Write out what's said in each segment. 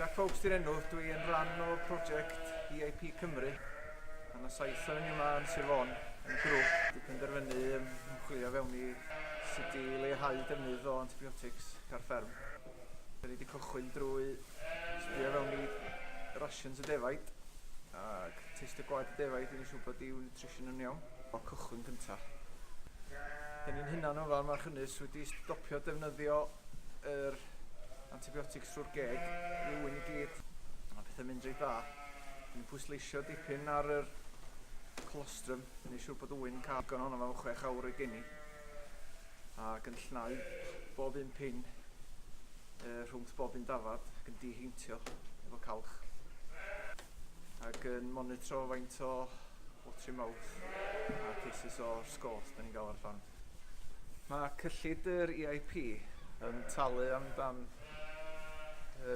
Jack Folks di'r enw, dwi'n rhan o prosiect EIP Cymru. Yna 7 o'n ni yma yn Sir Fôn, yn grŵp. Dwi'n penderfynu ymchwilio fewn i sut i leihau defnydd o antibiotics ar fferm. Da ni wedi cychwyn drwy sbio fewn i rations y defaid ac test y gwaed y defaid i ni siŵr bod i'w nutrition yn iawn o cychwyn cyntaf. Da ni'n hunan o fan mae'r chynnes wedi stopio defnyddio yr antibiotics trwy'r geg i wyn i gyd. A pethau mynd reit dda. Ni'n pwysleisio dipyn ar yr colostrum, neu siŵr bod y wyn cael digon ohono mewn 6 awr o'i geni. Ac yn llnau bob un pin rhwng bob un dafad ac yn diheintio efo calch. Ac yn monitro faint o watery mouth a cases o'r scores da ni'n gael ar ffarm. Mae cyllid yr EIP yn talu amdan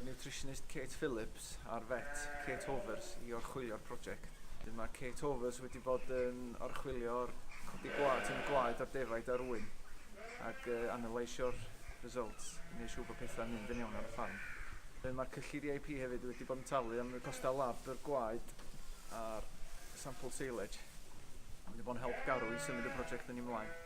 nutritionist Kate Phillips a'r vet Kate Hovers i orchwilio'r prosiect. Mae Kate Hovers wedi bod yn orchwilio'r codi gwaed yn gwaed ar defaid ar wyn ac analysio'r results i wneud siŵr bod pethau'n mynd yn iawn ar y ffarm. Mae'r cyllid EIP hefyd wedi bod yn talu am y costau lab yr gwaed a'r sample silage. Wedi bod yn help garw i symud y prosiect yn ei mlaen.